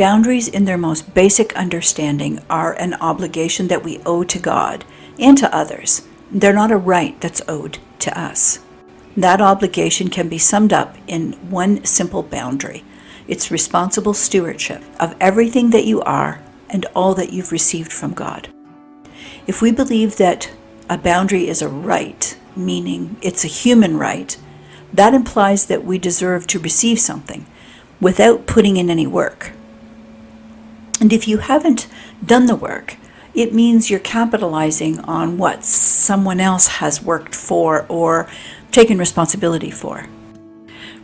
Boundaries in their most basic understanding are an obligation that we owe to God and to others. They're not a right that's owed to us. That obligation can be summed up in one simple boundary. It's responsible stewardship of everything that you are and all that you've received from God. If we believe that a boundary is a right, meaning it's a human right, that implies that we deserve to receive something without putting in any work. And if you haven't done the work, it means you're capitalizing on what someone else has worked for or taken responsibility for.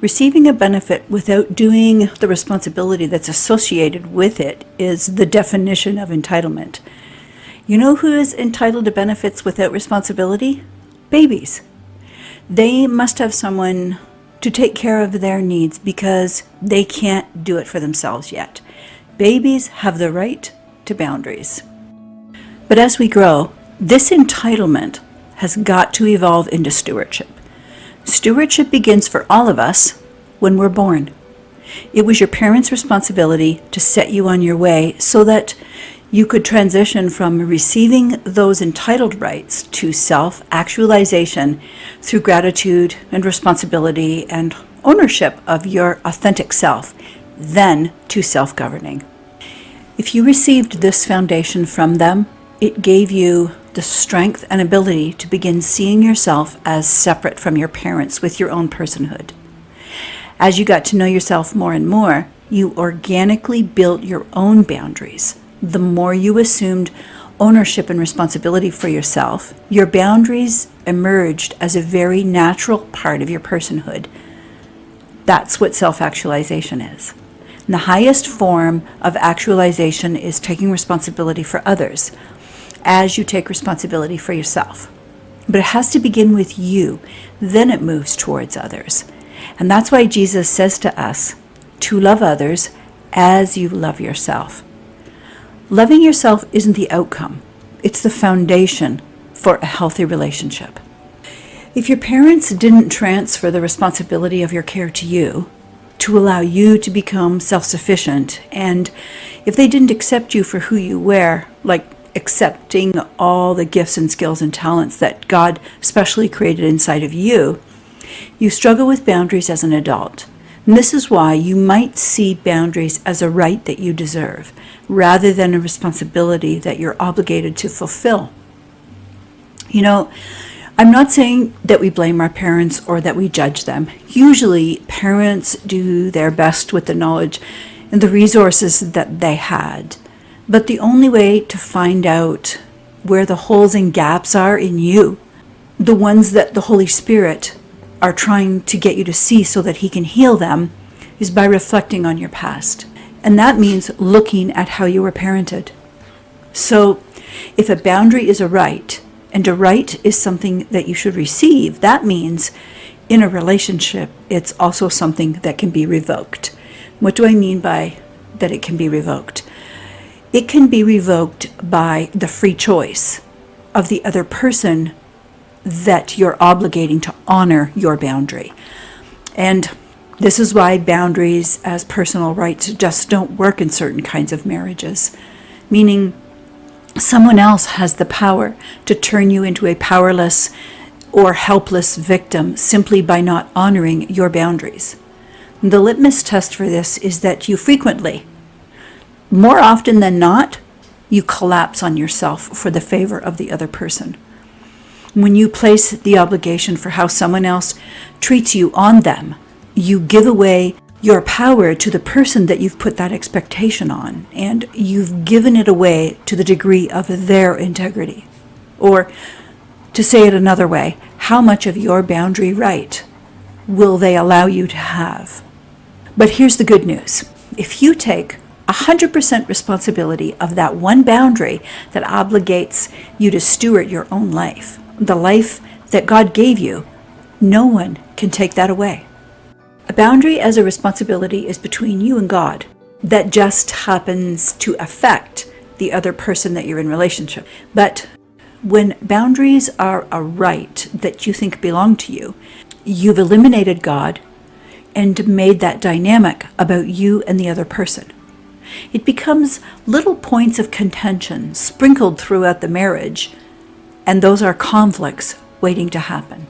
Receiving a benefit without doing the responsibility that's associated with it is the definition of entitlement. You know who is entitled to benefits without responsibility? Babies. They must have someone to take care of their needs because they can't do it for themselves yet. Babies have the right to boundaries. But as we grow, this entitlement has got to evolve into stewardship. Stewardship begins for all of us when we're born. It was your parents' responsibility to set you on your way so that you could transition from receiving those entitled rights to self-actualization through gratitude and responsibility and ownership of your authentic self, then to self-governing. If you received this foundation from them, it gave you the strength and ability to begin seeing yourself as separate from your parents with your own personhood. As you got to know yourself more and more, you organically built your own boundaries. The more you assumed ownership and responsibility for yourself, your boundaries emerged as a very natural part of your personhood. That's what self-actualization is. And the highest form of actualization is taking responsibility for others as you take responsibility for yourself. But it has to begin with you, then it moves towards others. And that's why Jesus says to us to love others as you love yourself. Loving yourself isn't the outcome, it's the foundation for a healthy relationship. If your parents didn't transfer the responsibility of your care to you, to allow you to become self-sufficient, and if they didn't accept you for who you were, like accepting all the gifts and skills and talents that God specially created inside of you, you struggle with boundaries as an adult. And this is why you might see boundaries as a right that you deserve, rather than a responsibility that you're obligated to fulfill. You know, I'm not saying that we blame our parents or that we judge them. Usually, parents do their best with the knowledge and the resources that they had. But the only way to find out where the holes and gaps are in you, the ones that the Holy Spirit are trying to get you to see so that He can heal them, is by reflecting on your past. And that means looking at how you were parented. So if a boundary is a right, and a right is something that you should receive, that means in a relationship, it's also something that can be revoked. What do I mean by that it can be revoked? It can be revoked by the free choice of the other person that you're obligating to honor your boundary. And this is why boundaries as personal rights just don't work in certain kinds of marriages, meaning someone else has the power to turn you into a powerless or helpless victim simply by not honoring your boundaries. The litmus test for this is that you frequently, more often than not, you collapse on yourself for the favor of the other person. When you place the obligation for how someone else treats you on them, you give away your power to the person that you've put that expectation on, and you've given it away to the degree of their integrity. Or, to say it another way, how much of your boundary right will they allow you to have? But here's the good news. If you take 100% responsibility of that one boundary that obligates you to steward your own life, the life that God gave you, no one can take that away. A boundary as a responsibility is between you and God. That just happens to affect the other person that you're in relationship. But when boundaries are a right that you think belong to you, you've eliminated God and made that dynamic about you and the other person. It becomes little points of contention sprinkled throughout the marriage, and those are conflicts waiting to happen.